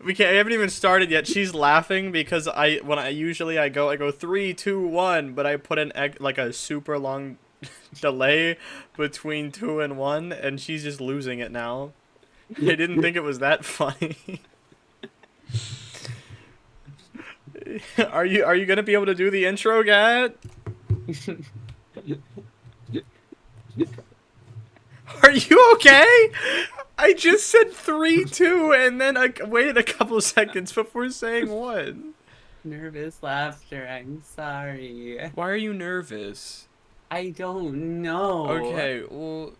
I haven't even started yet. She's laughing because when I usually I go 3, 2, 1, but I put like a super long delay between 2 and 1, and she's just losing it now. I didn't think it was that funny. Are you gonna be able to do the intro, Gat? Are you okay? I just said 3, 2, and then I waited a couple seconds before saying 1. Nervous laughter. I'm sorry. Why are you nervous? I don't know. Okay, well,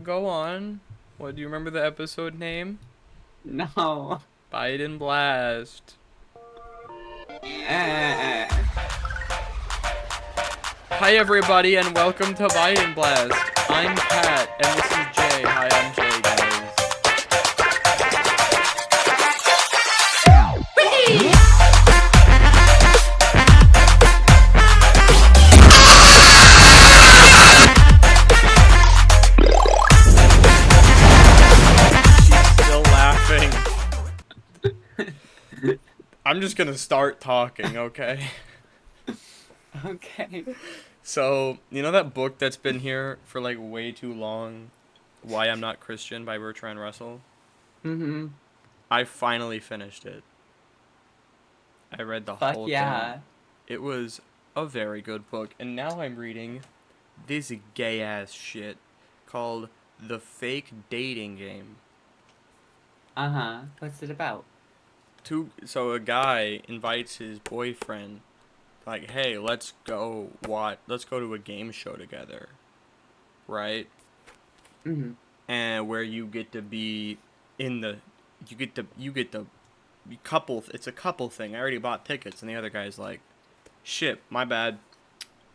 go on. What do you remember the episode name? No. Biden Blast. Eh. Hi everybody and welcome to Biden Blast. I'm Pat and this is Jay. Hi, I'm Jay, guys. She's still laughing. I'm just gonna start talking, okay? Okay. So, you know that book that's been here for like way too long? Why I'm Not Christian by Bertrand Russell? Mm-hmm. I finally finished it. I read the Fuck whole thing. yeah. It was a very good book. And now I'm reading this gay ass shit called The Fake Dating Game. Uh-huh. What's it about? So a guy invites his boyfriend, like, hey, let's go to a game show together. Right? Mm-hmm. And where you get to be in the you get the couple, it's a couple thing. I already bought tickets and the other guy's like, shit, my bad.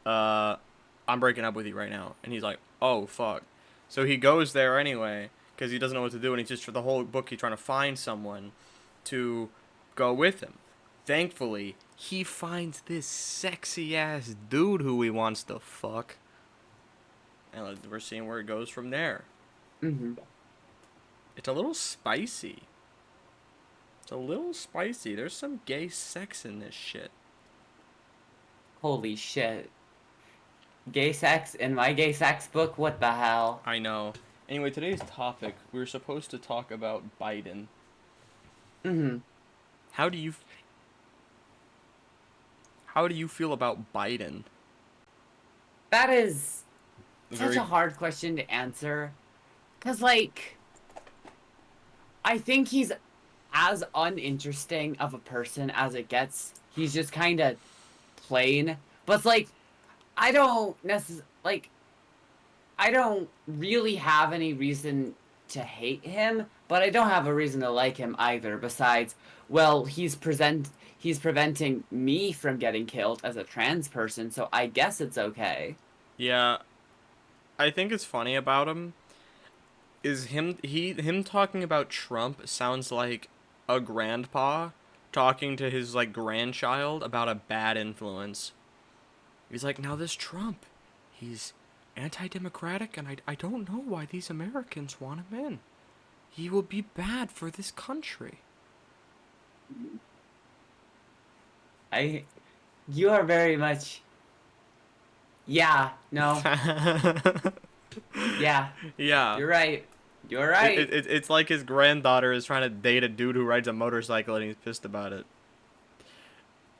I'm breaking up with you right now. And he's like, oh, fuck. So he goes there anyway, because he doesn't know what to do, and he's just, for the whole book, he's trying to find someone to go with him. Thankfully, he finds this sexy-ass dude who he wants to fuck. And we're seeing where it goes from there. Mm-hmm. It's a little spicy. It's a little spicy. There's some gay sex in this shit. Holy shit. Gay sex in my gay sex book? What the hell? I know. Anyway, today's topic, we were supposed to talk about Biden. Mm-hmm. How do you How do you feel about Biden? That is such Very a hard question to answer. 'Cause, like, I think he's as uninteresting of a person as it gets. He's just kind of plain. But it's like, I don't necessarily, like, I don't really have any reason to hate him, but I don't have a reason to like him either, besides, well, he's preventing me from getting killed as a trans person, so I guess it's okay. Yeah, I think it's funny about him is him talking about Trump sounds like a grandpa talking to his like grandchild about a bad influence. He's like, now this Trump, he's anti-democratic, and I don't know why these Americans want him in. He will be bad for this country. I You are very much, yeah, no, yeah, Yeah. you're right. You're right. It's like his granddaughter is trying to date a dude who rides a motorcycle and he's pissed about it.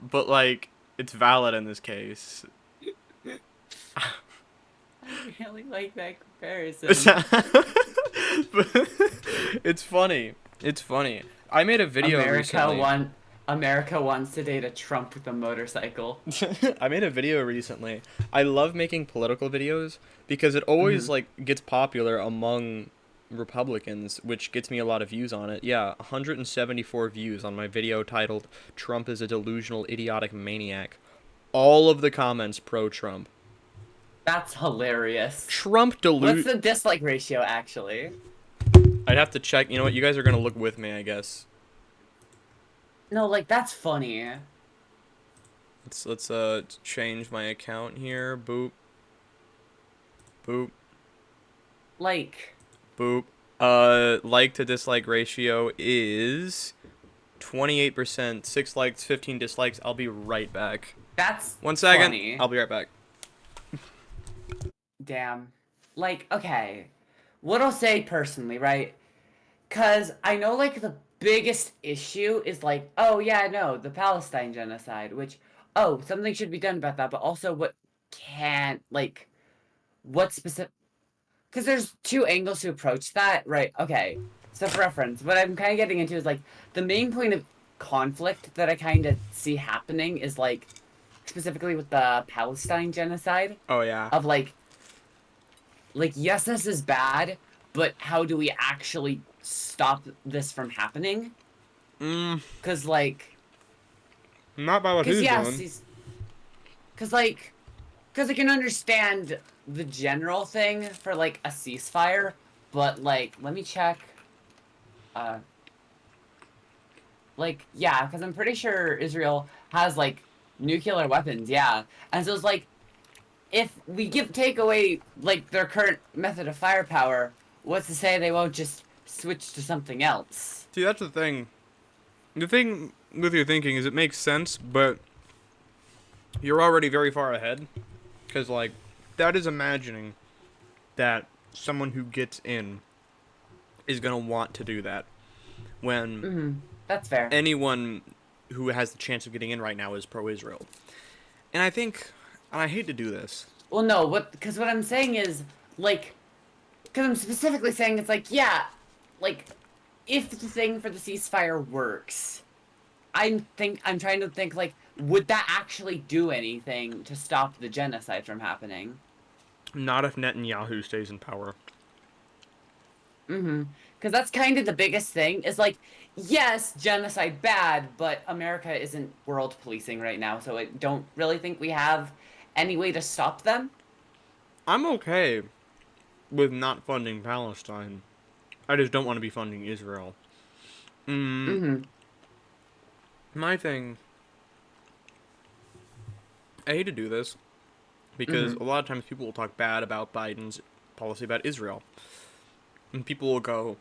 But, like, it's valid in this case. I really like that It's comparison. it's funny. It's funny. I made a video America recently. want America wants to date a Trump with a motorcycle. I made a video recently. I love making political videos because it always Hmm. like gets popular among Republicans, which gets me a lot of views on it. Yeah, 174 views on my video titled "Trump is a delusional, idiotic maniac." All of the comments pro-Trump. That's hilarious. Trump What's delude. the dislike ratio, actually? I'd have to check. You know what? You guys are gonna look with me, I guess. No, like, that's funny. Let's change my account here. Boop, boop, Like, boop. Like to dislike ratio is 28%, 6 likes, 15 dislikes. I'll be right back. That's 1 second. funny. I'll be right back. Damn. Like, okay. What I'll say personally, right? Because I know, like, the biggest issue is, like, oh, yeah, no, the Palestine genocide, which, oh, something should be done about that, but also what can't, like, what specific. Because there's two angles to approach that, right? Okay. So, for reference, what I'm kind of getting into is, like, the main point of conflict that I kind of see happening is, like, specifically with the Palestine genocide, Oh yeah. of, like, yes, this is bad, but how do we actually stop this from happening? Mm, Because, like, not by what because he's yes, doing. he's, because, like, because I can understand the general thing for, like, a ceasefire, but, like, let me check. Uh, like, yeah, because I'm pretty sure Israel has, like, nuclear weapons, yeah. And so it's like, if we take away, like, their current method of firepower, what's to say they won't just switch to something else? See, that's the thing. The thing with your thinking is it makes sense, but you're already very far ahead. Because, like, that is imagining that someone who gets in is going to want to do that. When That's fair. anyone who has the chance of getting in right now is pro Israel. And I think, and I hate to do this. Well, no, because what I'm saying is, like, because I'm specifically saying it's like, yeah, like, if the thing for the ceasefire works, I'm trying to think, like, would that actually do anything to stop the genocide from happening? Not if Netanyahu stays in power. Because that's kind of the biggest thing, is like, yes, genocide bad, but America isn't world policing right now, so I don't really think we have any way to stop them. I'm okay with not funding Palestine. I just don't want to be funding Israel. Mm, Mm-hmm. my thing, I hate to do this because Mm-hmm. a lot of times people will talk bad about Biden's policy about Israel. And people will go,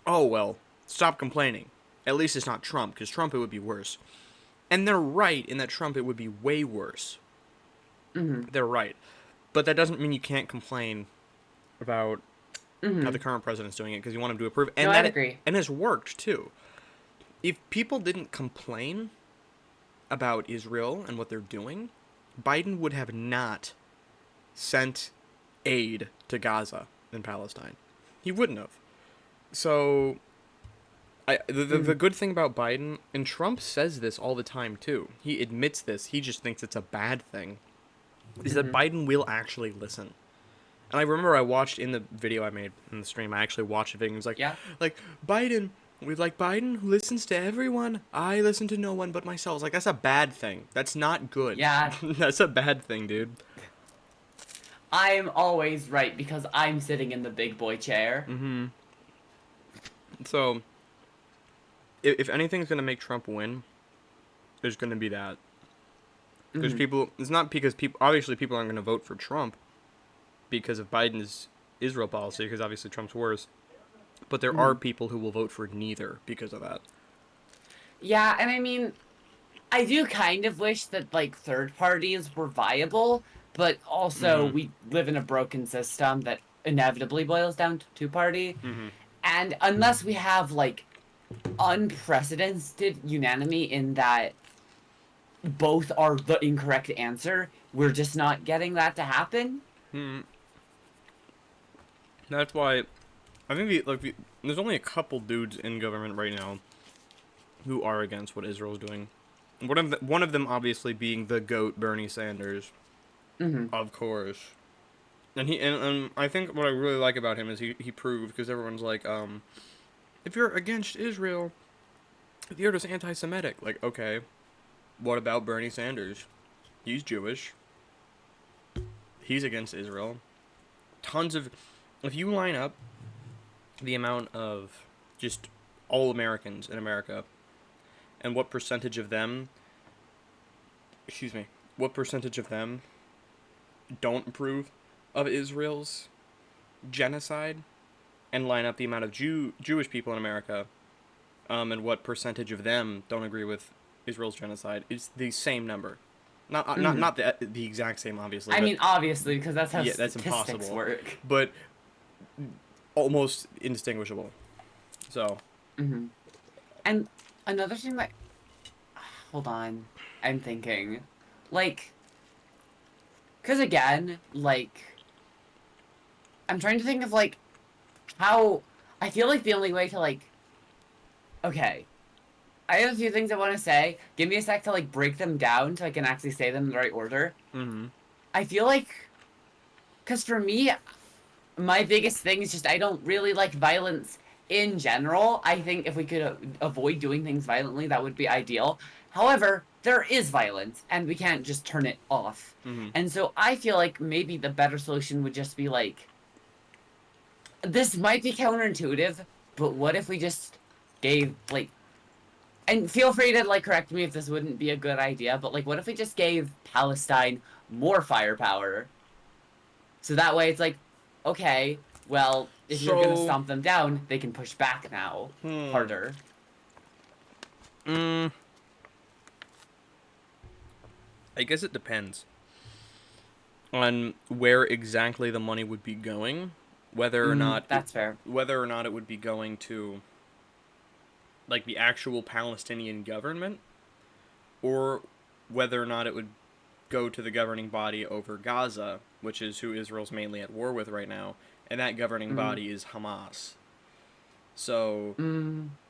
oh, well, stop complaining. At least it's not Trump, because Trump it would be worse. And they're right in that Trump it would be way worse. Mm-hmm. They're right. But that doesn't mean you can't complain about how Mm-hmm. the current president's doing it because you want him to approve. No, And I'd that it, agree. and has worked too. If people didn't complain about Israel and what they're doing, Biden would have not sent aid to Gaza and Palestine. He wouldn't have. So the Mm-hmm. good thing about Biden, and Trump says this all the time too. He admits this. He just thinks it's a bad thing. Is that Mm-hmm. Biden will actually listen. And I remember I watched in the video I made in the stream. I actually watched a video. And it was Yeah. like Biden. We like Biden who listens to everyone. I listen to no one but myself. It's like that's a bad thing. That's not good. Yeah. That's a bad thing, dude. I'm always right because I'm sitting in the big boy chair. So if anything's gonna make Trump win, there's gonna be that. Because Mm-hmm. people, it's not because people. Obviously, people aren't gonna vote for Trump because of Biden's Israel policy. Because obviously Trump's worse. But there are Mm-hmm. people who will vote for neither because of that. Yeah, and I mean, I do kind of wish that, like, third parties were viable, but also Mm-hmm. we live in a broken system that inevitably boils down to two party. Mm-hmm. And unless we have, like, unprecedented unanimity in that both are the incorrect answer, we're just not getting that to happen. Mm-hmm. That's why I think there's only a couple dudes in government right now who are against what Israel's doing. One of them obviously being the goat Bernie Sanders, Mm-hmm. of course. And I think what I really like about him is he proved because everyone's like if you're against Israel, you're just anti-Semitic. Like okay, what about Bernie Sanders? He's Jewish. He's against Israel. Tons of if you line up the amount of just all Americans in America and what percentage of them excuse me, what percentage of them don't approve of Israel's genocide and line up the amount of Jewish people in America, and what percentage of them don't agree with Israel's genocide, it's the same number. Mm. Not the exact same, obviously, I but mean, obviously, because that's how yeah, that's statistics impossible. work. But almost indistinguishable. So, Hmm. And another thing that, hold on, I'm thinking, like, because again, like, I'm trying to think of like how I feel like the only way to like, okay, I have a few things I want to say. Give me a sec to like break them down so I can actually say them in the right order. mm-hmm. I feel like, because for me, my biggest thing is just I don't really like violence in general. I think if we could avoid doing things violently, that would be ideal. However, there is violence, and we can't just turn it off. Mm-hmm. And so I feel like maybe the better solution would just be like, this might be counterintuitive, but what if we just gave like, and feel free to like correct me if this wouldn't be a good idea, but like what if we just gave Palestine more firepower? So that way it's like, okay, well, if you're gonna So, stomp them down, they can push back now hmm, harder. mm, I guess it depends on where exactly the money would be going, whether or Mm, not it, that's fair. whether or not it would be going to like the actual Palestinian government, or whether or not it would go to the governing body over Gaza, which is who Israel's mainly at war with right now, and that governing Mm, body is Hamas. So,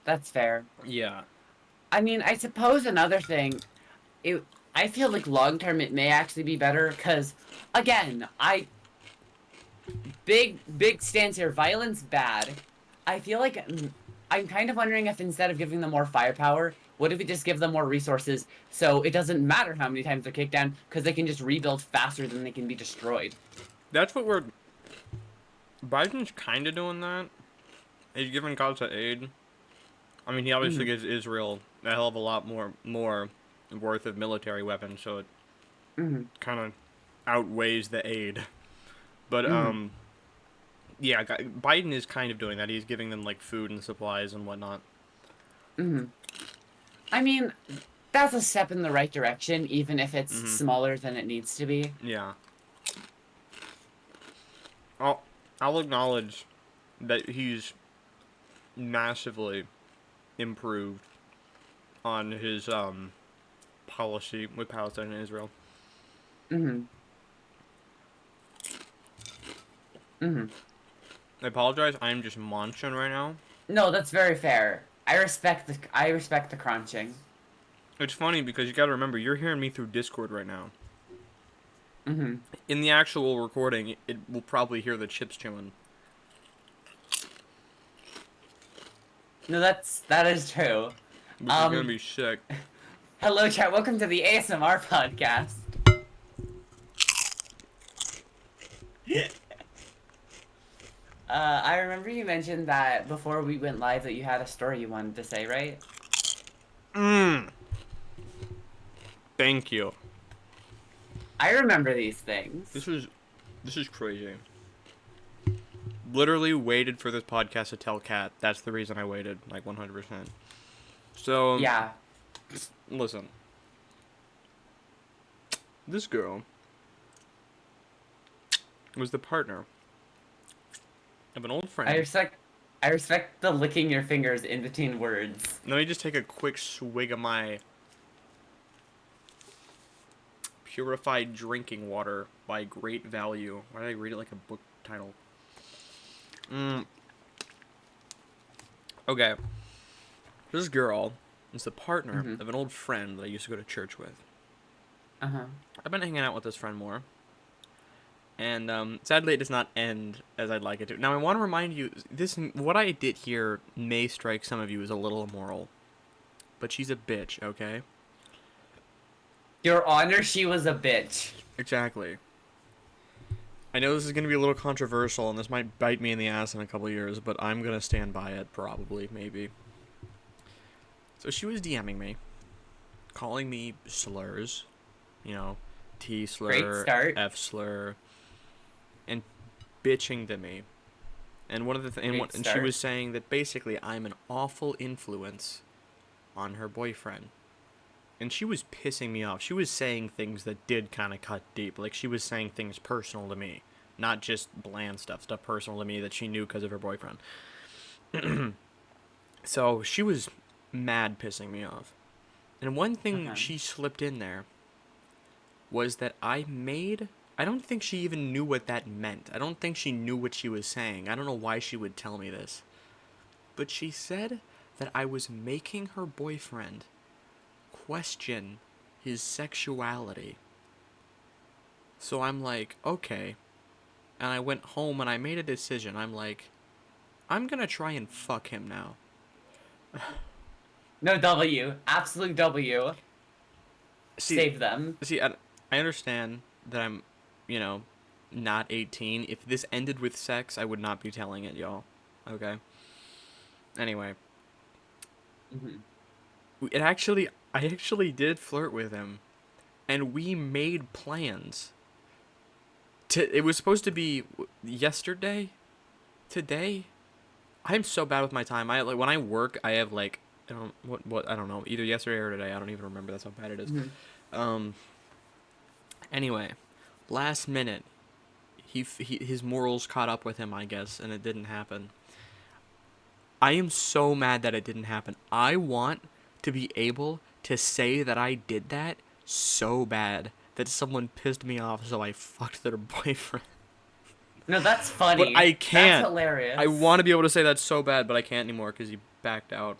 that's fair. yeah. I mean, I suppose another thing, it I feel like long term it may actually be better because, again, I big stance here. Violence bad. I feel like I'm kind of wondering if instead of giving them more firepower, what if we just give them more resources so it doesn't matter how many times they're kicked down because they can just rebuild faster than they can be destroyed. That's what we're. Biden's kind of doing that. He's giving Gaza aid. I mean, he obviously Mm-hmm. gives Israel a hell of a lot more worth of military weapons, so it Mm-hmm. kind of outweighs the aid. But Mm-hmm. yeah, Biden is kind of doing that. He's giving them like food and supplies and whatnot. Mm-hmm. I mean, that's a step in the right direction, even if it's Mm-hmm. smaller than it needs to be. Yeah, I'll I'll acknowledge that he's massively improved on his policy with Palestine and Israel. Mm-hmm. Mm-hmm. I apologize. I'm just munching right now. No, that's very fair. I respect the crunching. It's funny because you got to remember you're hearing me through Discord right now. Mm-hmm. In the actual recording, it will probably hear the chips chewing, No, that is true. which is gonna Um, be sick. hello, chat. Welcome to the ASMR podcast. I remember you mentioned that before we went live that you had a story you wanted to say, right? Mmm. Thank you. I remember these things. This is crazy. Literally waited for this podcast to tell Kat. That's the reason I waited, like 100%. So, Yeah. listen. This girl was the partner of an old I friend. respect I respect the licking your fingers in between words. Let me just take a quick swig of my purified drinking water by great value. Why did I read it like a book title? Mm. Okay. This girl is the partner Mm-hmm. of an old friend that I used to go to church with. Uh-huh. I've been hanging out with this friend more. And sadly, it does not end as I'd like it to. Now, I want to remind you, what I did here may strike some of you as a little immoral, but she's a bitch, okay? Your Honor, she was a bitch. Exactly. I know this is going to be a little controversial, and this might bite me in the ass in a couple years, but I'm going to stand by it, probably, maybe. So she was DMing me, calling me slurs, you know, T Great slur, start. F slur, and bitching to me And one of the Great and she start. was saying that basically I'm an awful influence on her boyfriend. And she was pissing me off. She was saying things that did kind of cut deep. Like she was saying things personal to me, not just bland stuff personal to me that she knew because of her boyfriend. So she was mad pissing me off. And one thing Uh-huh. she slipped in there was that I don't think she even knew what that meant. I don't think she knew what she was saying. I don't know why she would tell me this. But she said that I was making her boyfriend question his sexuality. So I'm like, okay. And I went home and I made a decision. I'm like, I'm gonna try and fuck him now. No W. Absolute W. See, Save them. I understand that I'm, you know, not 18. If this ended with sex, I would not be telling it, y'all. Okay? Anyway, Hmm. I actually did flirt with him, and we made plans. It was supposed to be yesterday, today. I'm so bad with my time. I like when I work, I have like I don't know, either yesterday or today. I don't even remember. That's how bad it is. Hmm. Um. Anyway, last minute, his morals caught up with him, I guess, and it didn't happen. I am so mad that it didn't happen. I want to be able to say that I did that so bad that someone pissed me off, so I fucked their boyfriend. No, that's But funny. I That's can't. I hilarious. want to be able to say that so bad, but I can't anymore because he backed out.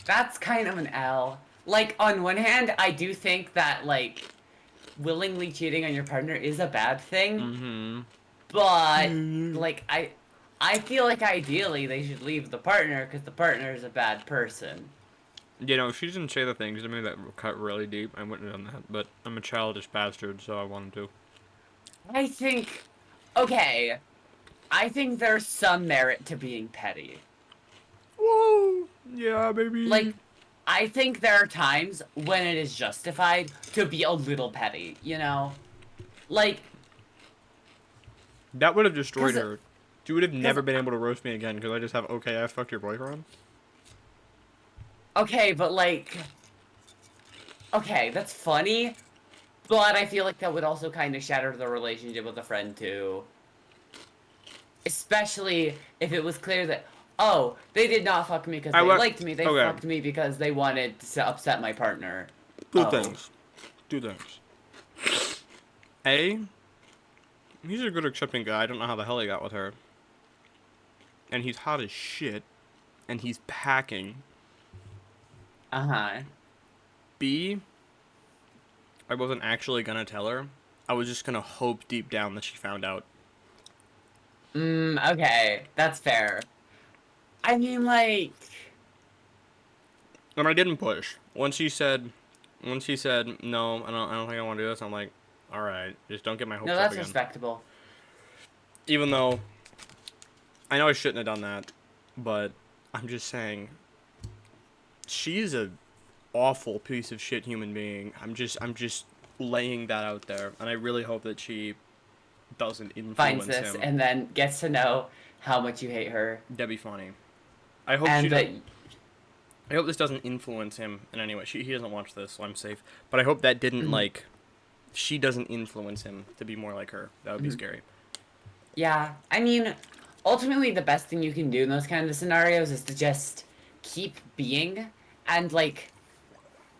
That's kind of an L. Like, on one hand, I do think that, like, willingly cheating on your partner is a bad thing, Mm-hmm. but, like, I feel like ideally they should leave the partner because the partner is a bad person. You know, if she didn't say the things that made that cut really deep, I wouldn't have done that. But I'm a childish bastard, so I wanted to. I think, okay, I think there's some merit to being petty. Whoa! Yeah, baby. Like, I think there are times when it is justified to be a little petty, you know? Like, That would have destroyed cause, her. She would have cause, never been able to roast me again because I just have, okay, I fucked your boyfriend. okay, but like, okay, that's funny, but I feel like that would also kind of shatter the relationship with a friend too. Especially if it was clear that, oh, they did not fuck me because I they went, liked me, they okay, fucked me because they wanted to upset my partner. two Oh. things. Two things. A, he's a good accepting guy. I don't know how the hell he got with her. And he's hot as shit. And he's packing. Uh-huh. B, I wasn't actually gonna tell her. I was just gonna hope deep down that she found out. Okay, that's fair. I mean, like, And I didn't push. Once he said, no, I don't think I want to do this, I'm like, alright, just don't get my no, hopes up that's again. respectable. Even though I know I shouldn't have done that, but I'm just saying, she's a awful piece of shit human being. I'm just laying that out there, and I really hope that she doesn't Finds influence this him. and then gets to know how much you hate her. That'd be funny. I hope she And does. that, I hope this doesn't influence him in any way. He doesn't watch this, so I'm safe. But I hope that didn't mhm, like. She doesn't influence him to be more like her. That would be mhm. scary. Yeah, I mean, ultimately the best thing you can do in those kind of scenarios is to just keep being. And, like,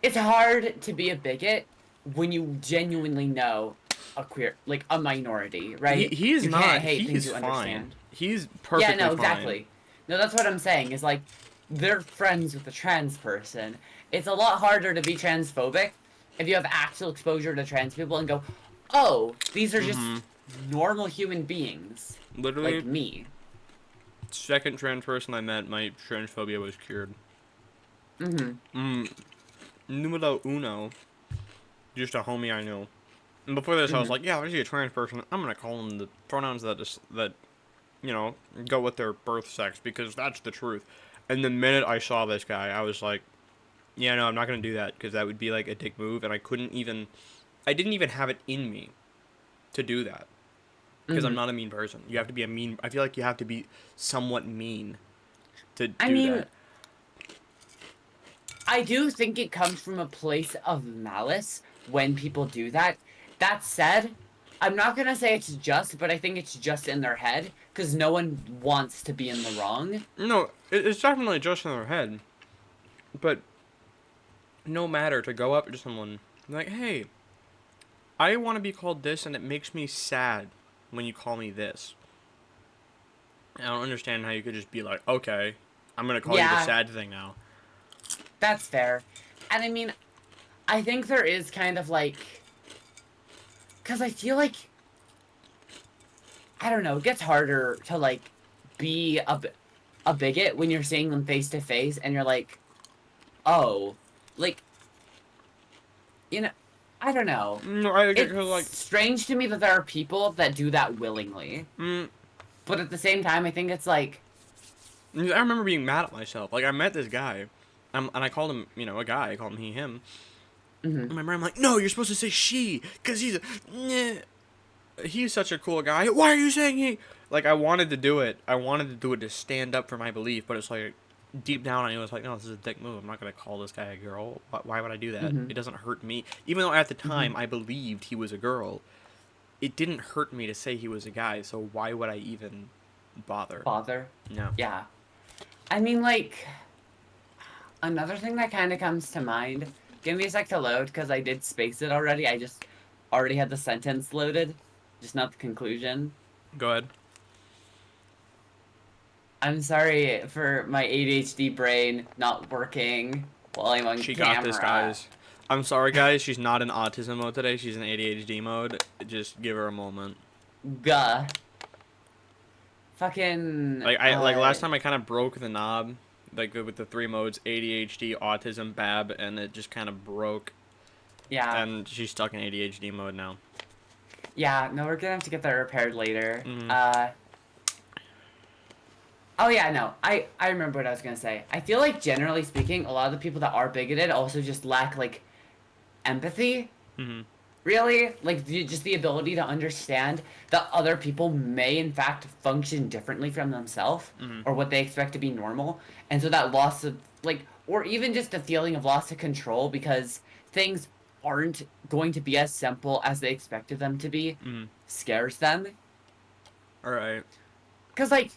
it's hard to be a bigot when you genuinely know a queer, like, a minority, right? He is You can't not. hate He things is you fine. understand. He's Yeah, perfectly no, fine. exactly. No, that's what I'm saying, is like, they're friends with a trans person. It's a lot harder to be transphobic if you have actual exposure to trans people and go, oh, these are Mm-hmm. just normal human beings. Like Literally, me. second trans person I met, my transphobia was cured. Mm-hmm. Mm, numero uno, just a homie I knew. And before this, I was Mm-hmm. like, yeah, if I see a trans person, I'm gonna call them the pronouns that go with their birth sex because that's the truth. And the minute I saw this guy, I was like, yeah, no, I'm not gonna do that because that would be like a dick move, and I didn't even have it in me to do that. Because I'm not a mean person. You have to be a mean. I feel like you have to be somewhat mean to I do mean, that. I do think it comes from a place of malice when people do that. That said, I'm not gonna say it's just, but I think it's just in their head because no one wants to be in the wrong. No, it's definitely just in their head. But no matter to go up to someone like, hey, I want to be called this, and it makes me sad when you call me this. I don't understand how you could just be like, okay, I'm gonna call you the Yeah, sad thing now. that's fair. And I mean, I think there is kind of like, because I feel like, I don't know, it gets harder to like be a bigot when you're seeing them face to face and you're like, oh, like, you know, I don't know. No, I It's like, strange to me that there are people that do that willingly. mm, But at the same time, I think it's like, I remember being mad at myself. Like I met this guy, and I called him, a guy. I called him he, him. mhm, And my brain, I'm like, no, you're supposed to say she, cause he's such a cool guy. Why are you saying he? Like I wanted to do it. I wanted to do it to stand up for my belief, but it's like deep down I was like, no, this is a dick move. I'm not gonna call this guy a girl. Why would I do that? mhm, It doesn't hurt me. Even though at the mhm. time I believed he was a girl, it didn't hurt me to say he was a guy. So why would I even bother? Bother. No. Yeah. I mean, like, another thing that kind of comes to mind. Give me a sec to load, because I did space it already. I just already had the sentence loaded, just not the conclusion. Go ahead. I'm sorry for my ADHD brain not working while I'm on She camera. got this, guys. I'm sorry, guys. She's not in autism mode today. She's in ADHD mode. Just give her a moment. Gah. Fucking. Like last time I kind of broke the knob, like with the three modes: ADHD, autism, BAB, and it just kind of broke. Yeah. And she's stuck in ADHD mode now. Yeah. No, we're gonna have to get that repaired later. Mhm. Oh yeah, no. I remember what I was gonna say. I feel like generally speaking, a lot of the people that are bigoted also just lack like empathy. Mhm. Really, like just the ability to understand that other people may in fact function differently from themselves Mhm. or what they expect to be normal, and so that loss of like, or even just a feeling of loss of control because things aren't going to be as simple as they expected them to be, Mhm. scares them. All right. Because like,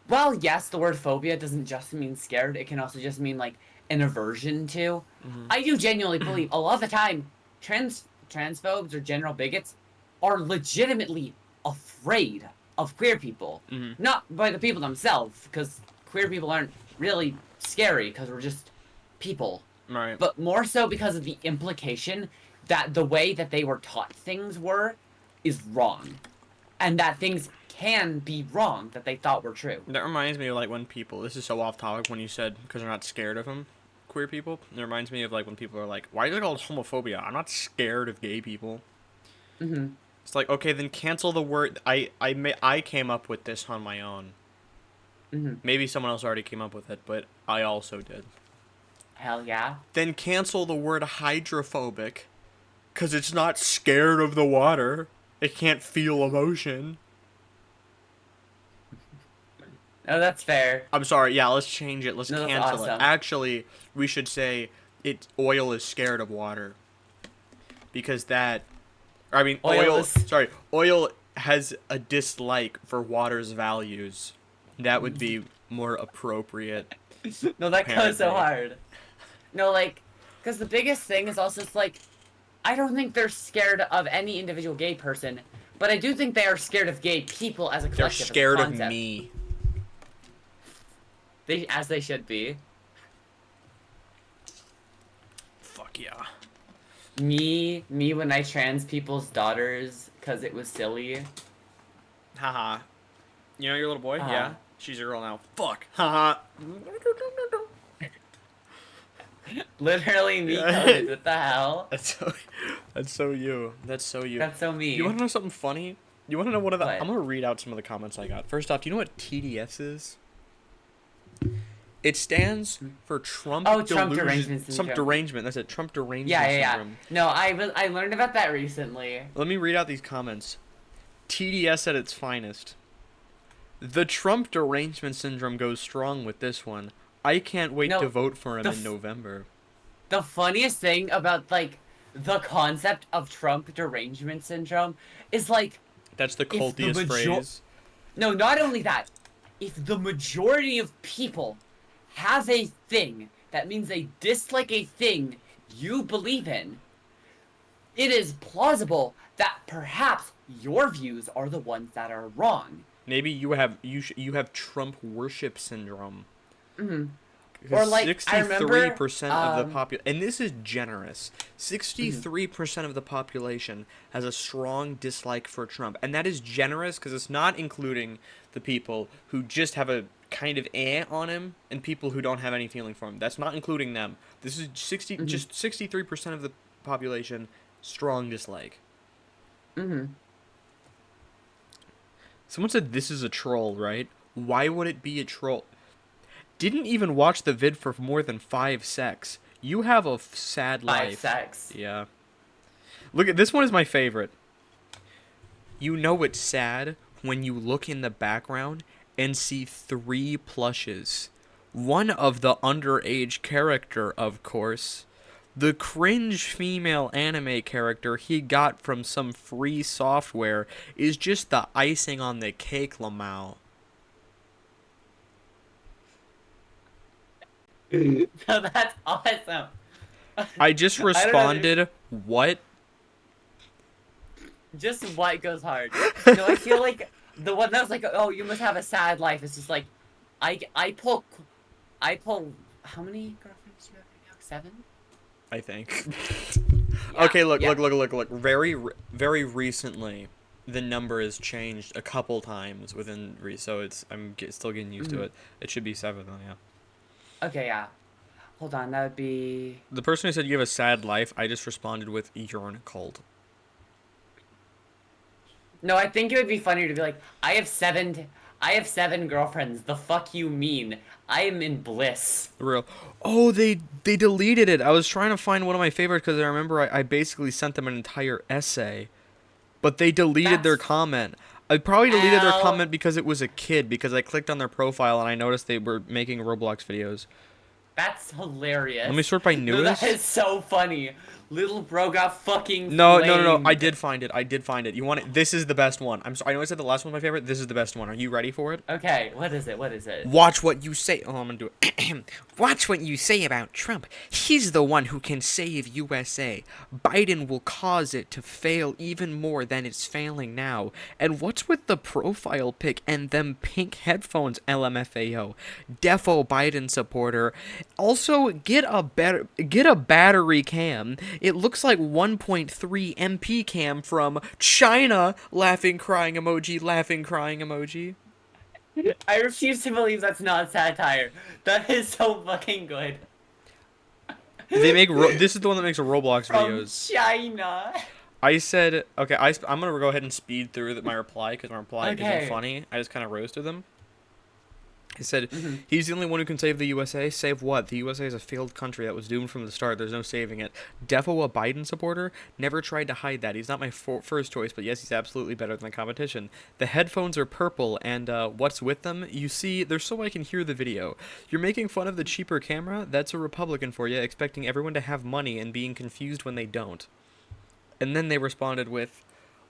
well, yes, the word phobia doesn't just mean scared. It can also just mean like an aversion to. Mhm. I do genuinely believe a lot of the time transphobes or general bigots are legitimately afraid of queer people. Mhm. Not by the people themselves, because queer people aren't really scary because we're just people. Right. But more so because of the implication that the way that they were taught things were is wrong. And that things can be wrong that they thought were true. That reminds me of like when people. This is so off topic when you said because they're not scared of him, queer people. It reminds me of like when people are like, "Why is it called homophobia?" I'm not scared of gay people. Mm-hmm. It's like, okay, then cancel the word. I came up with this on my own. Mm-hmm. Maybe someone else already came up with it, but I also did. Hell yeah. Then cancel the word hydrophobic, cause it's not scared of the water. It can't feel emotion. Oh, that's fair. I'm sorry. Yeah, let's change it. Let's No, that's cancel it. awesome. Actually, we should say oil is scared of water. Because that, I mean, Oil is- sorry, oil has a dislike for water's values. That would be more appropriate. No, that goes so Apparently. hard. No, like, because the biggest thing is also, it's like, I don't think they're scared of any individual gay person, but I do think they are scared of gay people as a They're collective. scared as a of concept. me. As they should be. Fuck yeah. Me when I trans people's daughters, because it was silly. Haha. You know your little boy? Uh-huh. Yeah. She's a girl now. Fuck. Haha. Literally me coded. What the hell? That's so you. That's so you. That's so me. You want to know something funny? You want to know one of the? What? I'm gonna read out some of the comments I got. First off, do you know what TDS is? It stands for Trump. Oh, Trump delusion- derangement Some syndrome. derangement. That's it. Trump derangement Yeah. syndrome. No, I learned about that recently. Let me read out these comments. TDS at its finest. The Trump derangement syndrome goes strong with this one. I can't wait to No, vote for him the in November. the funniest thing about like the concept of Trump derangement syndrome is like That's the if the cultiest phrase. no, not only that, if the majority of people have a thing that means they dislike a thing you believe in, it is plausible that perhaps your views are the ones that are wrong. Maybe you have Trump worship syndrome. Hmm. Because Or like I sixty-three remember, percent of the and this is generous. mhm, 63% of the population has a strong dislike for Trump, and that is generous because it's not including the people who just have a kind of on him and people who don't have any feeling for him. That's not including them. This is mhm, just 63% of the population strong dislike. mhm. Someone said this is a troll, right? Why would it be a troll? Didn't even watch the vid for more than 5 secs. You have a sad Five life. sex. Yeah. Look at this one is my favorite. You know it's sad when you look in the background and see 3 plushes. One of the underage character, of course. The cringe female anime character he got from some free software is just the icing on the cake, Lamau. No, that's awesome. I just I don't know. There's responded, what? just what goes hard. No, I feel like the one that was like, "Oh, you must have a sad life." It's just like, I pull, How many girlfriends do you have right now? 7. I think. Yeah, Okay, look, yeah. look, look, look, look. Very recently, the number has changed a couple times so still getting used to Mhm. it. It should be 7 though, yeah. Okay, yeah. Hold on, that would be. The person who said you have a sad life, I just responded with you're in a cult. No, I think it would be funnier to be like, I have 7 girlfriends. The fuck you mean? I am in bliss. The real. Oh, they deleted it. I was trying to find one of my favorites because I remember I basically sent them an entire essay, but they deleted their That's comment. I probably deleted their L. comment because it was a kid because I clicked on their profile and I noticed they were making Roblox videos. That's Let me hilarious. sort by No, that newest. is so funny. Little bro got fucking No, no, no, no. I flamed. did find it. I did find it. You want it? This is the best one. I'm sorry. I know I said the last one's my favorite. This is the best one. Are you ready for it? Okay, what is it? What is it? Watch what you say. Oh, I'm gonna do it. Watch what you say about Trump. He's the one who can save USA. Biden will cause it to fail even more than it's failing now. And what's with the profile pic and them pink headphones, LMFAO? Defo Biden supporter. Also, get a battery cam. It looks like 1.3 MP cam from China. Laughing crying emoji. Laughing crying emoji. I refuse to believe that's not satire. That is so fucking good. This is the one that makes Roblox From videos. China. I said, okay, I'm gonna go ahead and speed through my reply because my reply isn't Okay. funny. I just kind of roasted them. He said, Mhm. he's the only one who can save the USA. Save what? The USA is a failed country that was doomed from the start. There's no saving it. Defo a Biden supporter? Never tried to hide that. He's not my first choice, but yes, he's absolutely better than the competition. The headphones are purple, and what's with them? You see, they're so I can hear the video. You're making fun of the cheaper camera? That's a Republican for you, expecting everyone to have money and being confused when they don't. And then they responded with,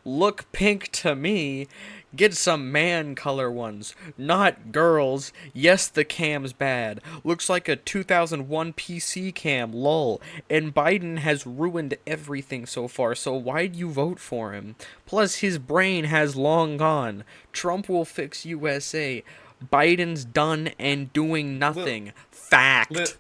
look pink to me. Get some man color ones, not girls. Yes, the cam's bad. Looks like a 2001 PC cam, lol. And Biden has ruined everything so far, so why'd you vote for him? Plus, his brain has long gone. Trump will fix USA. Biden's done and doing Li- nothing. li- Fact.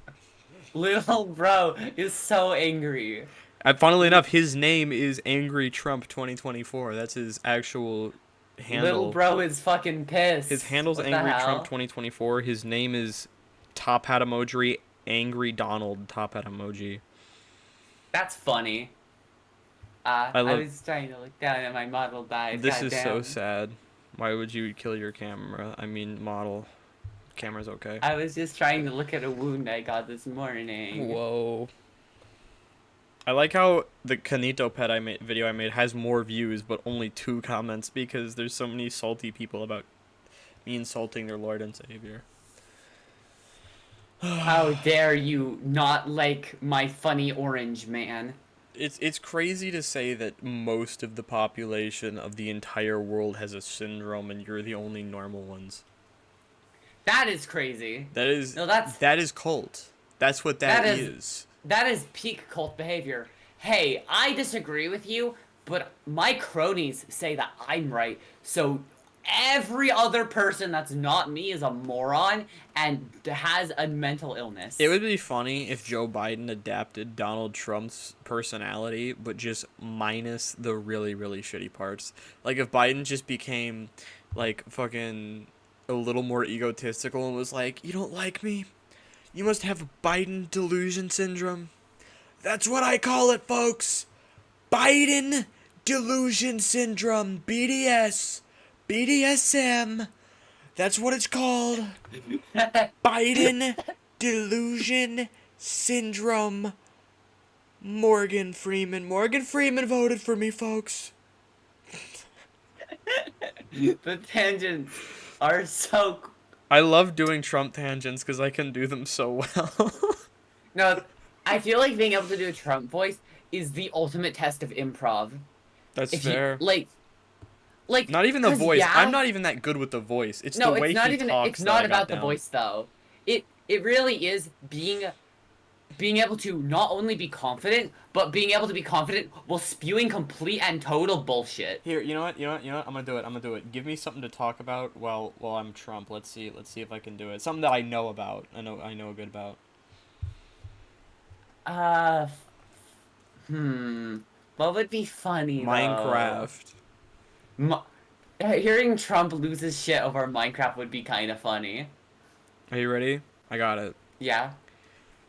little bro is so angry. And funnily Li- enough, his name is Angry Trump 2024. That's his actual little handle. bro is fucking His pissed. handle's What the Angry Trump hell? 2024. His name is Top Hat Emoji, Angry Donald Top Hat Emoji. That's funny. I I love. was trying to look down and my model died. This God is so damn. sad. Why would you kill your camera? I mean, model. Camera's okay. I was just trying to look at a wound I got this morning. Whoa. I like how the Kanito pet video I made has more views but only 2 comments because there's so many salty people about me insulting their Lord and Savior. How dare you not like my funny orange man? It's crazy to say that most of the population of the entire world has a syndrome and you're the only normal ones. That is crazy. That is No, that's that is cult. That's what that that is is. that is peak cult behavior. Hey, I disagree with you, but my cronies say that I'm right. So every other person that's not me is a moron and has a mental illness. It would be funny if Joe Biden adapted Donald Trump's personality, but just minus the really, really shitty parts. Like, if Biden just became, like, fucking a little more egotistical and was like, you don't like me? You must have Biden delusion syndrome. That's what I call it, folks. Biden delusion syndrome. BDS. BDSM. That's what it's called. Biden delusion syndrome. Morgan Freeman. Morgan Freeman voted for me, folks. The tangents are so. I love doing Trump tangents because I can do them so well. No, I feel like being able to do a Trump voice is the ultimate test of improv. That's If fair. you like Not even the 'cause voice. yeah, I'm not even that good with the voice. It's no, the way it's not he even. talks It's that not I got about the down. voice though. It really is being able to not only be confident, but being able to be confident while spewing complete and total bullshit. Here, you know what? I'm gonna do it. I'm gonna do it. Give me something to talk about while I'm Trump. Let's see if I can do it. Something that I know about. I know good about. Uh, what would be funny though? Minecraft. Mi- Hearing Trump lose his shit over Minecraft would be kind of funny. Are you ready? I got it. Yeah.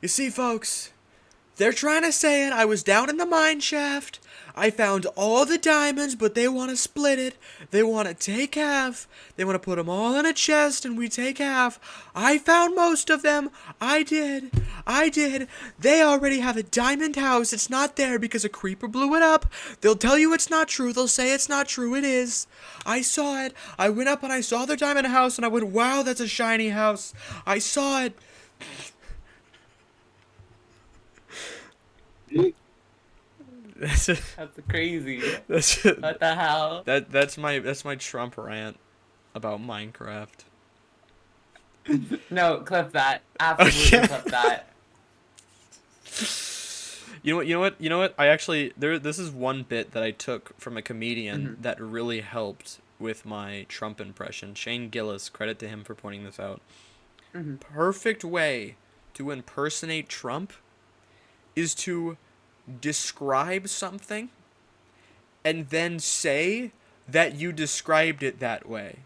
You see, folks, they're trying to say it. I was down in the mine shaft. I found all the diamonds, but they want to split it. They want to take half. They want to put them all in a chest, and we take half. I found most of them. I did. They already have a diamond house. It's not there because a creeper blew it up. They'll tell you it's not true. They'll say it's not true. It is. I saw it. I went up and I saw their diamond house, and I went, wow, that's a shiny house. I saw it. That's it. That's crazy. That's it. What the hell? That's my Trump rant about Minecraft. No, clip that. Absolutely Okay. clip that. You know what? I actually this is one bit that I took from a comedian Mhm. that really helped with my Trump impression. Shane Gillis, credit to him for pointing this out. Mhm. Perfect way to impersonate Trump is to describe something and then say that you described it that way.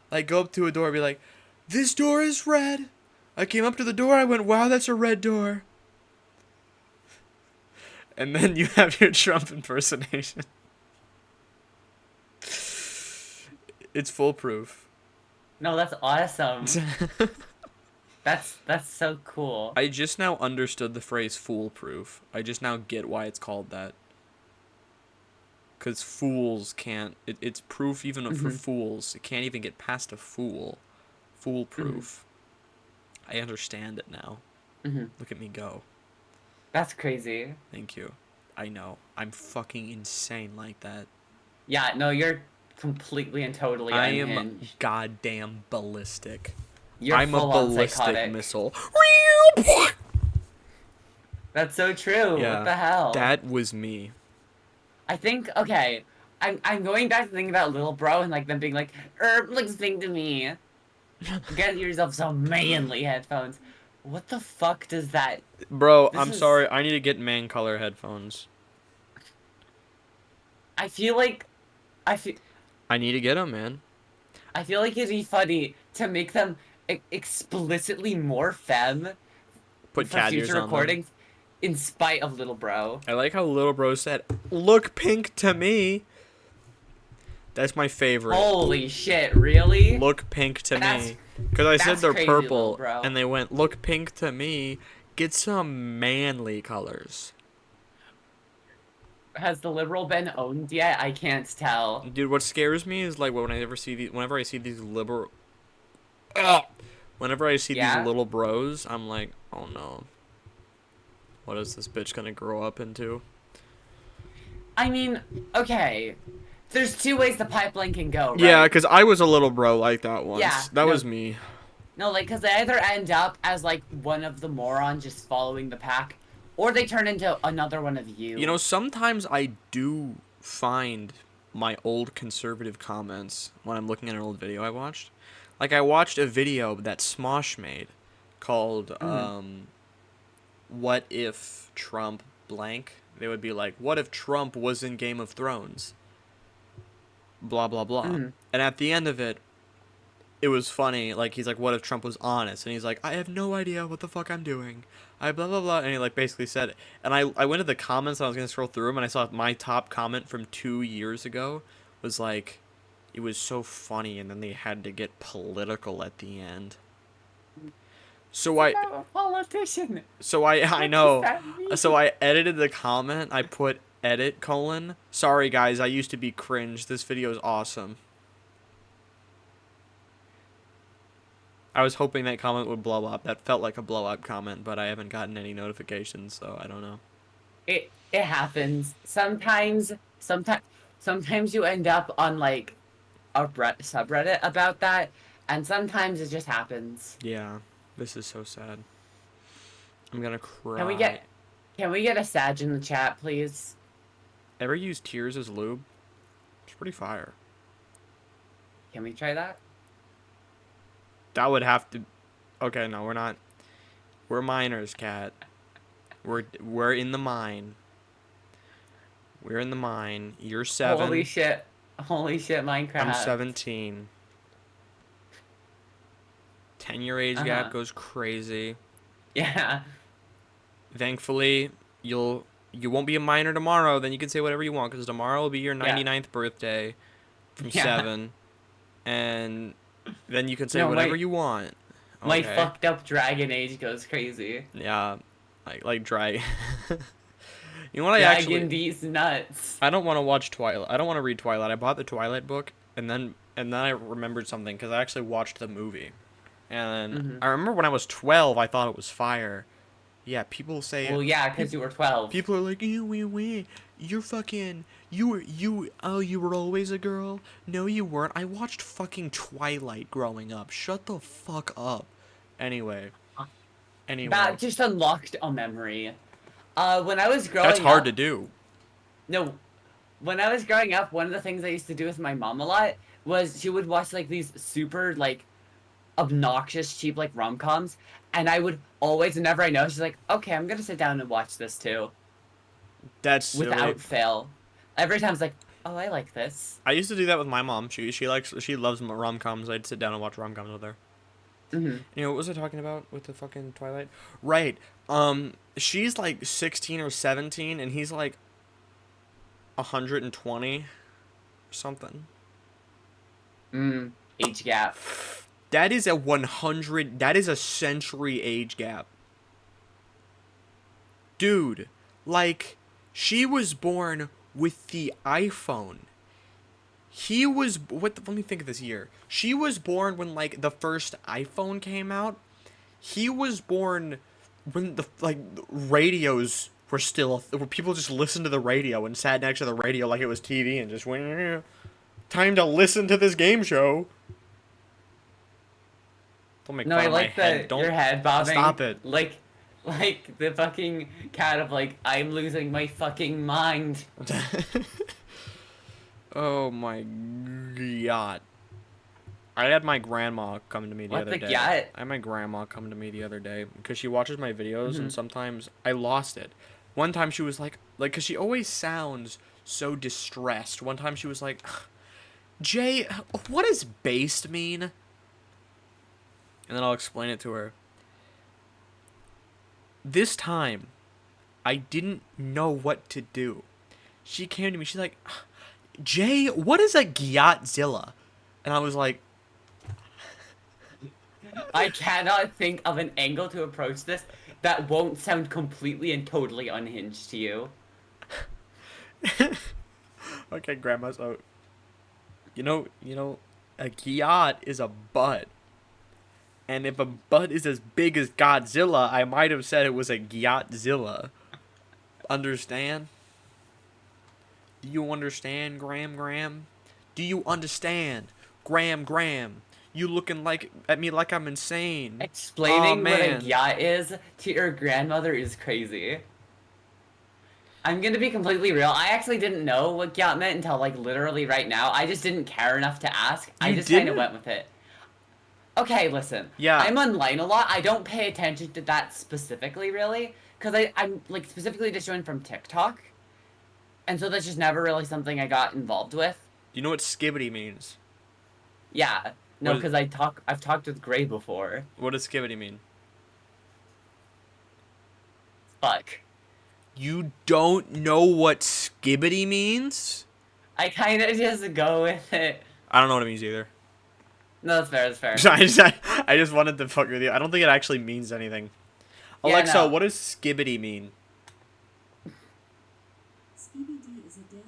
Like, go up to a door and be like, this door is red. I came up to the door, I went, wow, that's a red door. And then you have your Trump impersonation. It's foolproof. No, that's awesome. That's so cool. I just now understood the phrase foolproof. I just now get why it's called that. Because fools can't... it's proof even for fools. It can't even get past a fool. Foolproof. I understand it now. Look at me go. That's crazy. Thank you. I know. I'm fucking insane like that. Yeah, no, you're completely and totally I unhinged. am goddamn ballistic. You're I'm a full-on ballistic psychotic. missile. That's so true. Yeah, What the hell? that was me. I think, okay, I'm going back to thinking about Little Bro and like them being like, like sing to me. Get yourself some manly headphones. What the fuck does that? Bro, This I'm is- sorry. I need to get man color headphones. I feel like, I I need to get them, man. feel like it'd be funny to make them explicitly more femme Put for cat ears future on them. recordings, in spite of Little Bro. I like how little bro said, "Look pink to me." That's my favorite. Holy shit! Really? Look pink to That's- me. Because I said that's they're crazy, purple, little bro. and they went, "Look pink to me." Get some manly colors. Has the liberal been owned yet? I can't tell. Dude, what scares me is like whenever I see these liberal, Ugh! Whenever I see these Yeah? little bros, I'm like, oh no, what is this bitch gonna grow up into? I mean, okay. There's two ways the pipeline can go, Yeah, right? because I was a little bro like that Yeah, once. That no, was me. no, like, because they either end up as, like, one of the morons just following the pack, or they turn into another one of You know, you. sometimes I do find my old conservative comments when I'm looking at an old video I watched. Like, I watched a video that Smosh made called, Mm-hmm. What If Trump blank? They would be like, what if Trump was in Game of Thrones? Blah, blah, blah. Mm-hmm. And at the end of it, it was funny. Like, he's like, what if Trump was honest? And he's like, I have no idea what the fuck I'm doing. I blah, blah, blah. And he, like, basically said it. And I went to the comments and I was going to scroll through them, and I saw my top comment from 2 years ago was like, it was so funny, and then they had to get political at the end. So It's I, about a politician. I What does know. that mean? So I edited the comment. I put edit colon. Sorry guys, I used to be cringe. This video is awesome. I was hoping that comment would blow up. That felt like a blow up comment, but I haven't gotten any notifications, so I don't know. It happens. Sometimes you end up on, like, a subreddit about that, and sometimes it just happens. Yeah, this is so sad. I'm gonna Can we cry. get can we get a Sag in the chat, please? Ever use tears as lube? It's pretty fire. Can we try that? That would have to. Okay, no, we're not. We're minors, cat. We're in the mine. We're in the mine. You're Holy 7. shit. Holy shit, I'm Minecraft. 17. 10-year age gap Uh-huh. goes crazy. Yeah. Thankfully, you won't be a minor tomorrow. Then you can say whatever you want because tomorrow will be your Yeah. 99th birthday from Yeah. 7, and then you can say No, whatever my you want. my Okay. fucked up dragon age goes crazy. Yeah, like dry. You know what I actually Dragon these nuts. I don't want to watch Twilight. I don't want to read Twilight. I bought the Twilight book and then I remembered something because I actually watched the movie. And Hmm. I remember when I was 12, I thought it was fire. Yeah, people say Well, yeah, because people you were 12. people are like, you're fucking, you were always a girl. No, you weren't. I watched fucking Twilight growing up. Shut the fuck up. Anyway, That anyway, just unlocked a memory. When I was that's growing hard to up, do. no, when I was growing up, one of the things I used to do with my mom a lot was she would watch, like, these super, like, obnoxious, cheap, like, rom-coms, and I would always, whenever I know, she's like, okay, I'm gonna sit down and watch this too, That's silly. without fail. Every time it's like, oh, I like this. I used to do that with my mom. She loves rom coms. I'd sit down and watch rom coms with her. Hmm. You know what was I talking about with the fucking Twilight? Right. She's like 16 or 17, and he's like 120 or something. Age gap. That is a 100. That is a century age gap, dude. Like, she was born with the iPhone. He was let me think of this year. She was born when like the first iPhone came out. He was born when the like radios were still where people just listened to the radio and sat next to the radio like it was TV and just went, time to listen to this game show. Don't make No, fun I of my like head. your Don't head bobbing, stop it. like the fucking cat of, like, I'm losing my fucking mind. Oh my god. I had my grandma come to me the What other the day. cat? I had my grandma come to me the other day because she watches my videos Hmm. and sometimes I lost it. One time she was like, because she always sounds so distressed. One time she was like, Jay, what does based mean? And then I'll explain it to her. This time, I didn't know what to do. She came to me, she's like, Jay, what is a Gyatzilla? And I was like, I cannot think of an angle to approach this that won't sound completely and totally unhinged to you. Okay, Grandma. So a gyat is a butt. And if a butt is as big as Godzilla, I might have said it was a Gyatzilla. Understand? Do you understand, Graham? Do you understand, Graham? You looking like at me like I'm insane. Aw, Explaining what a man. gyat is to your grandmother is crazy. I'm gonna be completely real. I actually didn't know what gyat meant until like literally right now. I just didn't care enough to ask. I You just kind of didn't? went with it. Okay, listen. Yeah. I'm online a lot. I don't pay attention to that specifically, really, because I'm like specifically just joined from TikTok, and so that's just never really something I got involved with. Do you know what skibbity means? Yeah, What no, is because I've talked with Gray before. what does skibbity mean? Fuck. You don't know what skibbity means? I kind of just go with it. I don't know what it means either. No, that's fair. That's fair. I just wanted to fuck with you. I don't think it actually means anything. Yeah, Alexa, no. what does skibbity mean?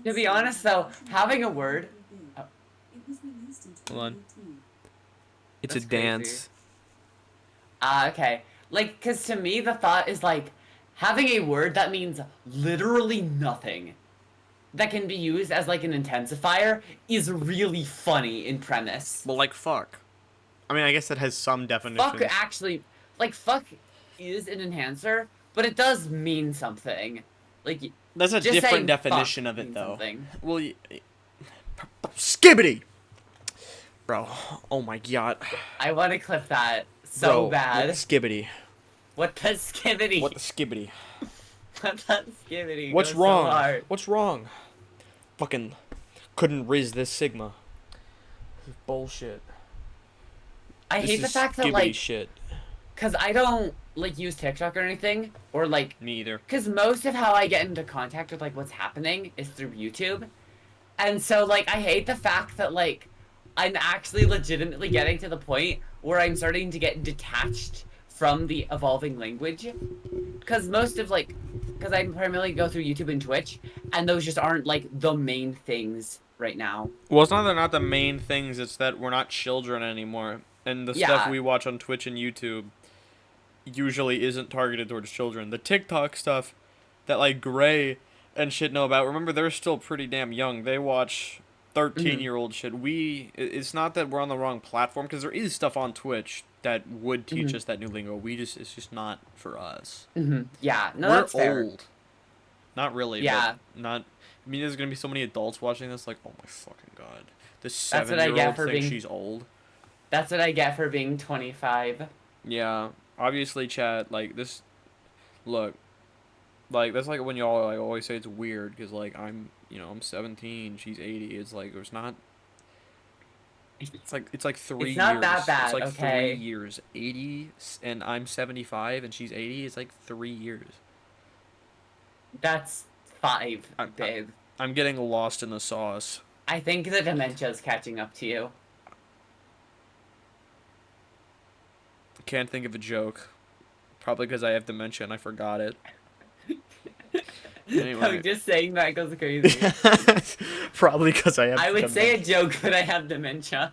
To be honest, though, having a word. Oh, Hold on. It's a that's crazy. dance. Okay. Like, because to me, the thought is like having a word that means literally nothing that can be used as like an intensifier is really funny in premise. Well, like fuck. I mean, I guess that has some Fuck definitions. actually, like, fuck is an enhancer, but it does mean something. Like, That's a just different saying definition fuck of it, means though. something. Well, skibbity, bro. Oh my god, I want to clip that so bro. What the bad. skibbity? What the skibbity? What the skibbity? What the skibbity What's goes wrong? so hard. What's wrong? Fucking couldn't riz this Sigma. This is bullshit. I This hate the is fact that skibbity like, shit. cause I don't like use TikTok or anything, or like, Me either. cause most of how I get into contact with like what's happening is through YouTube, and so like I hate the fact that like I'm actually legitimately getting to the point where I'm starting to get detached from the evolving language, cause most of like, cause I primarily go through YouTube and Twitch, and those just aren't like the main things right now. Well, it's not that they're not the main things. It's that we're not children anymore, and the stuff Yeah. we watch on Twitch and YouTube usually isn't targeted towards children. The TikTok stuff that like Gray and shit know about. Remember, they're still pretty damn young. They watch 13-year-old shit. It's not that we're on the wrong platform because there is stuff on Twitch that would teach us that new lingo. It's just not for us. Yeah. No, We're that's fair. old. Not really, Yeah. but not. I mean, there's gonna be so many adults watching this. Like, oh my fucking god, this That's what I get 7-year-old for thinks being. she's old. That's what I get for being 25. Yeah, obviously, chat. Like this. Look, like that's like when y'all like always say it's weird because like I'm 17, she's 80. It's like there's not. It's like 3 It's not years. that It's bad, like okay? 3 years. 80 and I'm 75 and she's 80. It's like 3 years. That's 5, I, I, babe. I'm getting lost in the sauce. I think the dementia's catching up to you. Can't think of a joke. Probably because I have dementia and I forgot it. Anyway. I'm just saying that goes crazy. Probably because I have I would dementia. say a joke, but I have dementia.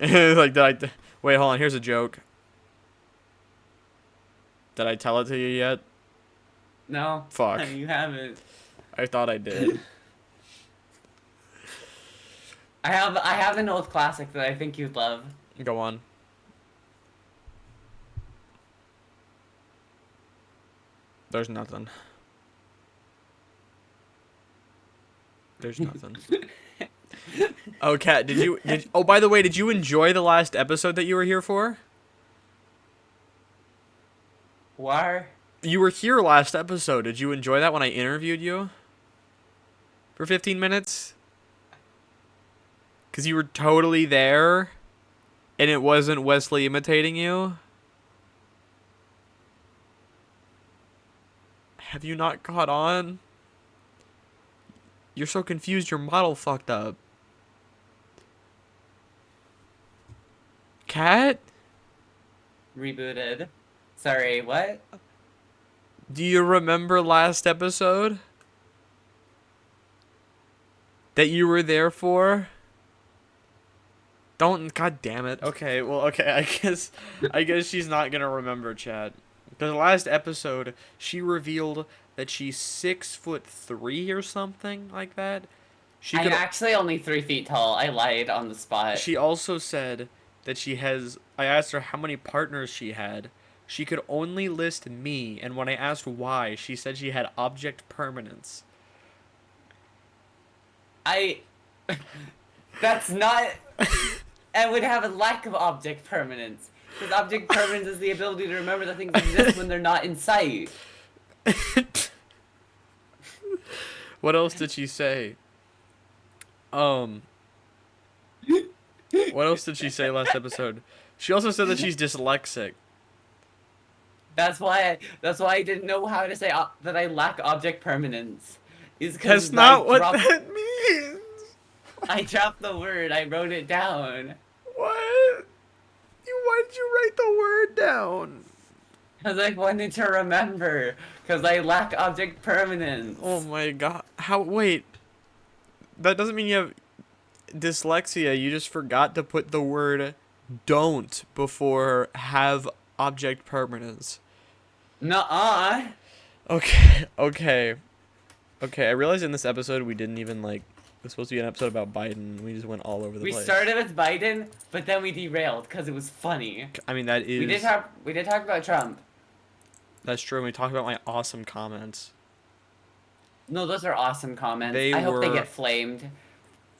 Like, wait, hold on, here's a joke. Did I tell it to you yet? No. Fuck. You haven't. I thought I did. I have an old classic that I think you'd love. Go on. There's nothing. There's nothing. Oh, Kat, oh, by the way, did you enjoy the last episode that you were here for? War? You were here last episode. Did you enjoy that when I interviewed you? For 15 minutes? Because you were totally there, and it wasn't Wesley imitating you? Have you not caught on? You're so confused, your model fucked up. Cat? Rebooted. Sorry, what? Do you remember last episode? that you were there for. Don't, god damn it. Okay, well, okay, I guess she's not gonna remember, chat. The last episode, she revealed that she's 6'3" or something like that. She I'm could. actually only 3 feet tall. I lied on the spot. She also said that she has. I asked her how many partners she had. She could only list me, and when I asked why, she said she had object permanence. I. That's not. I would have a lack of object permanence. Because object permanence is the ability to remember that things exist when they're not in sight. What else did she say? What else did she say last episode? She also said that she's dyslexic. That's why I didn't know how to say that I lack object permanage. Is because That's not what that means. I dropped the word. I wrote it down. What? Why did you write the word down? Because I wanted to remember. Because I lack object permanence. Oh my god. How? Wait. That doesn't mean you have dyslexia. You just forgot to put the word don't before have object permanence. Nuh-uh. Okay. I realized in this episode we didn't even like. It was supposed to be an episode about Biden. We just went all over the place. We started with Biden, but then we derailed because it was funny. I mean, that is. We did talk about Trump. That's true. And we talked about my awesome comments. No, those are awesome comments. I hope they were get flamed.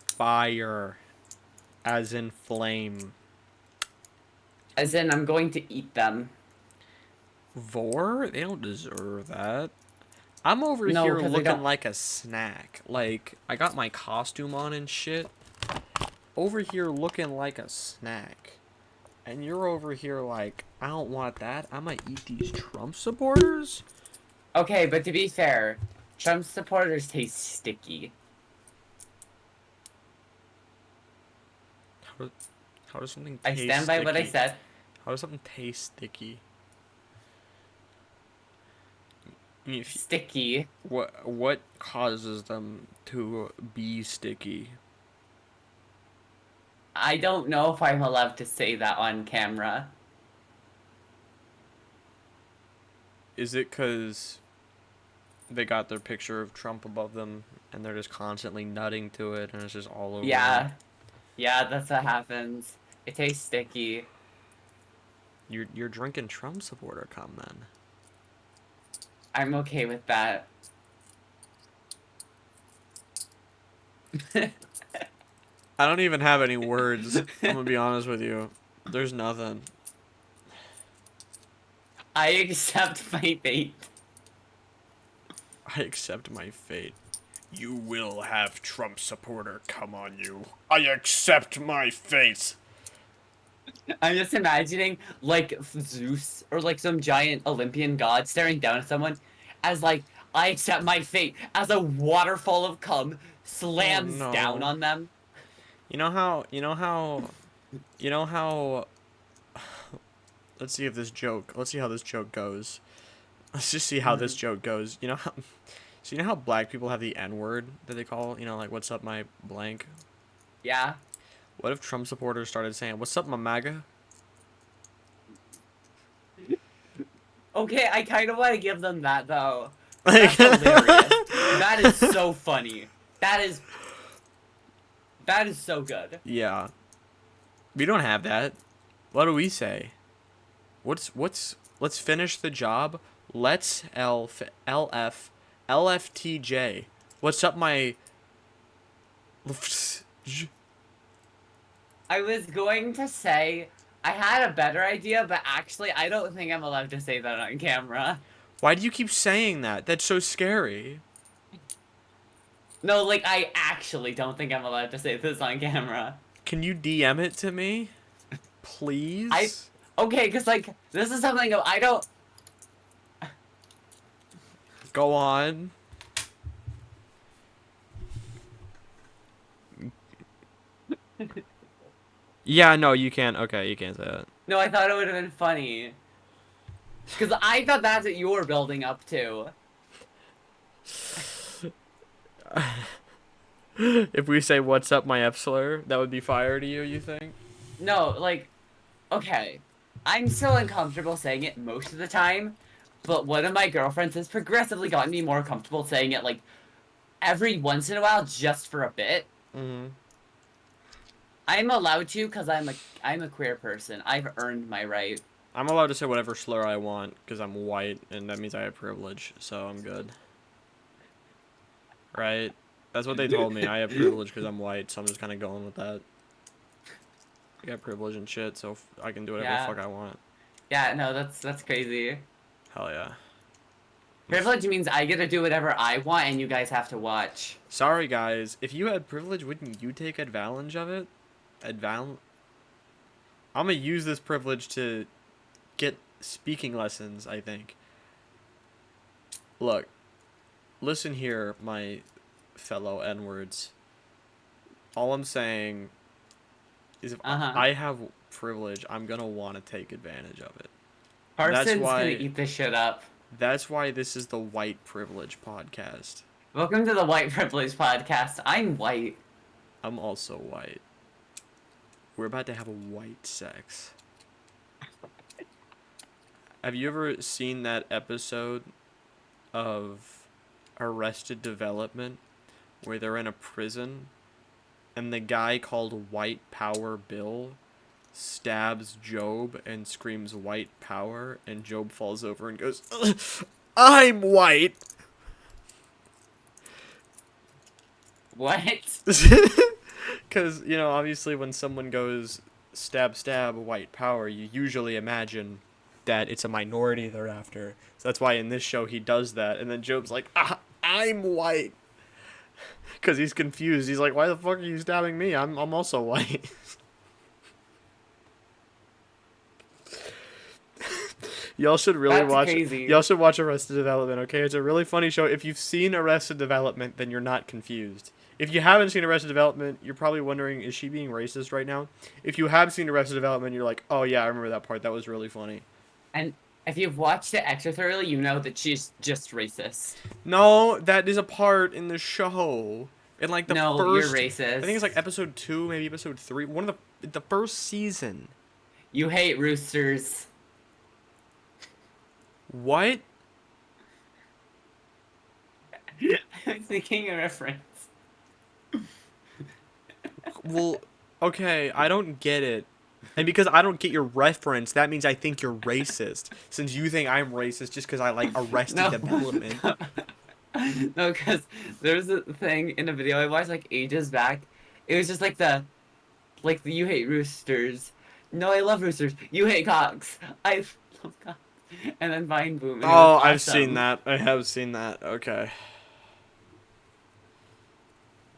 Fire. As in flame. As in, I'm going to eat them. Vor? They don't deserve that. I'm over No, here 'cause they looking don't. like a snack. Like, I got my costume on and shit. Over here looking like a snack. And you're over here like, I don't want that. I'm gonna eat these Trump supporters? Okay, but to be fair, Trump supporters taste sticky. How does something I taste stand by what I sticky? said. How does something taste sticky? I mean, Sticky. what causes them to be sticky? I don't know if I'm allowed to say that on camera. Is it because they got their picture of Trump above them and they're just constantly nutting to it and it's just all over? Yeah. Yeah, that's what happens. It tastes sticky. You're drinking Trump supporter cum then. I'm okay with that. I don't even have any words. I'm gonna be honest with you. There's nothing. I accept my fate. I accept my fate. You will have Trump supporter come on you. I accept my fate. I'm just imagining, like, Zeus or, like, some giant Olympian god staring down at someone as, like, I accept my fate as a waterfall of cum slams no. down on them. You know how let's see how this joke goes. Let's just see how this joke goes. You know how black people have the N-word that they call, like, what's up my blank? Yeah. What if Trump supporters started saying, what's up my MAGA? Okay, I kind of want to give them that, though. That's hilarious. That is so funny. That is so good. Yeah. We don't have that. What do we say? Let's finish the job. Let's LFTJ. What's up my... I was going to say I had a better idea, but actually I don't think I'm allowed to say that on camera. Why do you keep saying that? That's so scary. No, like, I actually don't think I'm allowed to say this on camera. Can you DM it to me? Please? Okay, because, like, this is something I don't... Go on. Yeah, no, you can't. Okay, you can't say that. No, I thought it would have been funny. Because I thought that's what you were building up to. If we say "What's up, my F slur," that would be fire to you. You think? No, like, okay. I'm still uncomfortable saying it most of the time, but one of my girlfriends has progressively gotten me more comfortable saying it, like, every once in a while, just for a bit. Mm-hmm. I'm allowed to because I'm a queer person. I've earned my right. I'm allowed to say whatever slur I want because I'm white, and that means I have privilege, so I'm good. Right? That's what they told me. I have privilege because I'm white, so I'm just kind of going with that. I got privilege and shit, so I can do whatever the Yeah. fuck I want. Yeah, no, that's crazy. Hell yeah. Privilege means I get to do whatever I want and you guys have to watch. Sorry, guys. If you had privilege, wouldn't you take advantage of it? I'm gonna use this privilege to get speaking lessons, I think. Look, listen here, my fellow N-words. All I'm saying is if Uh-huh. I have privilege, I'm gonna want to take advantage of it. That's Parson's gonna why eat this shit up. that's why this is the white privilege podcast. Welcome to the White Privilege Podcast. I'm white. I'm also white. We're about to have a white sex. Have you ever seen that episode of Arrested Development where they're in a prison and the guy called White Power Bill stabs Job and screams white power and Job falls over and goes, I'm white. What? Because, you know, obviously when someone goes stab stab white power, you usually imagine that it's a minority they're after. So that's why in this show he does that. And then Job's like, I'm white. Because he's confused. He's like, why the fuck are you stabbing me? I'm also white. Y'all should really That's watch. crazy. Y'all should watch Arrested Development. Okay, it's a really funny show. If you've seen Arrested Development, then you're not confused. If you haven't seen Arrested Development, you're probably wondering, is she being racist right now? If you have seen Arrested Development, you're like, oh yeah, I remember that part. That was really funny. And if you've watched it extra thoroughly, you know that she's just racist. No, that is a part in the show. In like the No, first, you're racist. I think it's like episode 2, maybe episode 3. One of the first season. You hate roosters. What? I was making a reference. Well, okay, I don't get it. And because I don't get your reference, that means I think you're racist. Since you think I'm racist just because I like Arrested No. Development. No, because there's a thing in a video I watched like ages back. It was just like the you hate roosters. No, I love roosters. You hate cocks. I love cocks. And then Vine Boom. And it Oh, was I've seen awesome. that. I have seen that. Okay.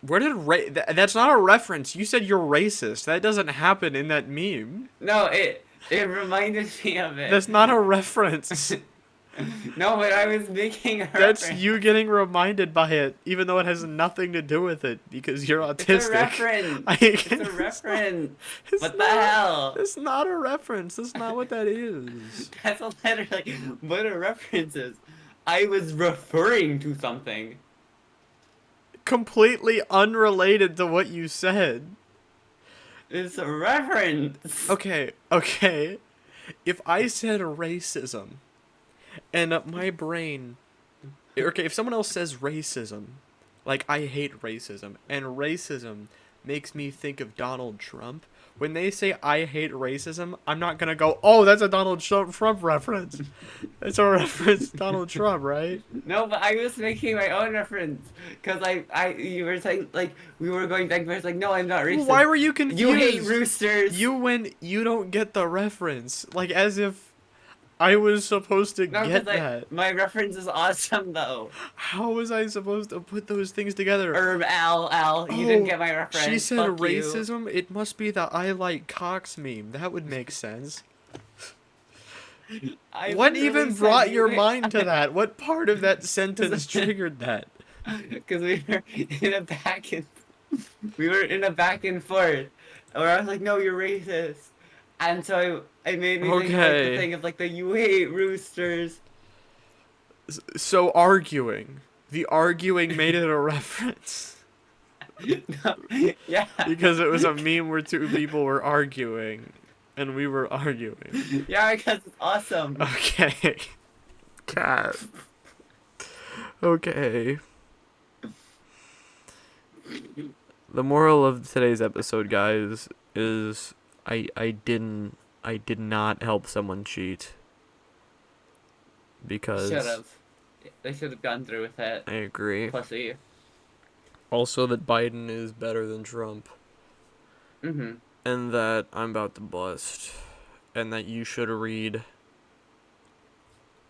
Where did that's not a reference. You said you're racist. That doesn't happen in that meme. No, it reminded me of it. That's not a reference. No, but I was making a That's reference. you getting reminded by it, even though it has nothing to do with it because you're autistic. It's a reference. I It's can't- a reference. It's What the not- hell? It's not a reference. That's not what that is. That's literally what a reference is. I was referring to something. Completely unrelated to what you said. It's a reference. Okay. If I said racism, and my brain, okay, if someone else says racism, like I hate racism, and racism makes me think of Donald Trump. When they say I hate racism, I'm not gonna go, oh, that's a Donald Trump reference. It's a reference to Donald Trump, right? No, but I was making my own reference because you were saying like we were going back and forth like no, I'm not racist. Why were you confused? You hate roosters. You don't get the reference, like as if I was supposed to No, get 'cause that. my reference is awesome though. How was I supposed to put those things together? Al, you didn't get my reference. She said Fuck you. racism? It must be the I like cocks meme. That would make sense. I What literally even said brought you your hate- mind to that? What part of that sentence triggered that? Because we were in a back and forth, where I was like, "No, you're racist," and so I made me think of, like, Okay. the thing of like the you hate roosters. So arguing. The arguing made it a reference. Yeah. Because it was a meme where two people were arguing, and we were arguing. Yeah, because it's awesome. Okay. Cat. Okay. The moral of today's episode, guys, is I did not help someone cheat Should because have. They should have gone through with it. I agree. Pussy. Also that Biden is better than Trump Mm-hmm. and that I'm about to bust and that you should read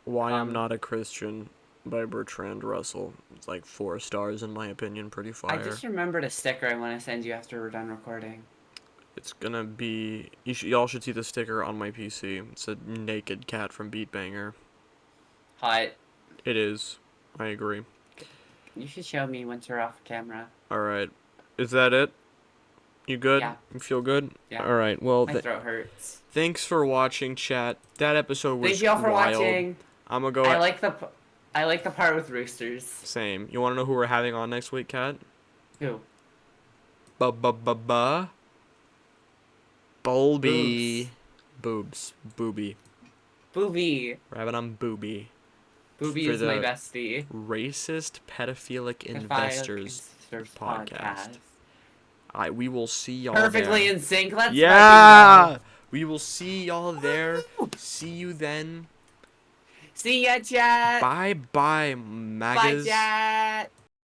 Why I'm Not a Christian by Bertrand Russell. It's like 4 stars in my opinion, pretty fire. I just remembered a sticker I want to send you after we're done recording. It's gonna be y'all should see the sticker on my PC. It's a naked cat from Beatbanger. Hot. It is. I agree. You should show me once you're off camera. Alright. Is that it? You good? Yeah. You feel good? Yeah. Alright, well, My throat hurts. thanks for watching, chat. That episode was Thank you all for wild. watching. I'm gonna go. I like the part with roosters. Same. You wanna know who we're having on next week, Kat? Who? Ba-ba-ba-ba. Bulby. Boobs. Booby. Booby. We're having on Booby. Booby For is my the bestie. Racist Pedophilic Investors podcast. We will see y'all Perfectly there. in sync. Let's Yeah! We will see y'all there. See you then. See ya, chat. Bye-bye, Bye, maggots. chat.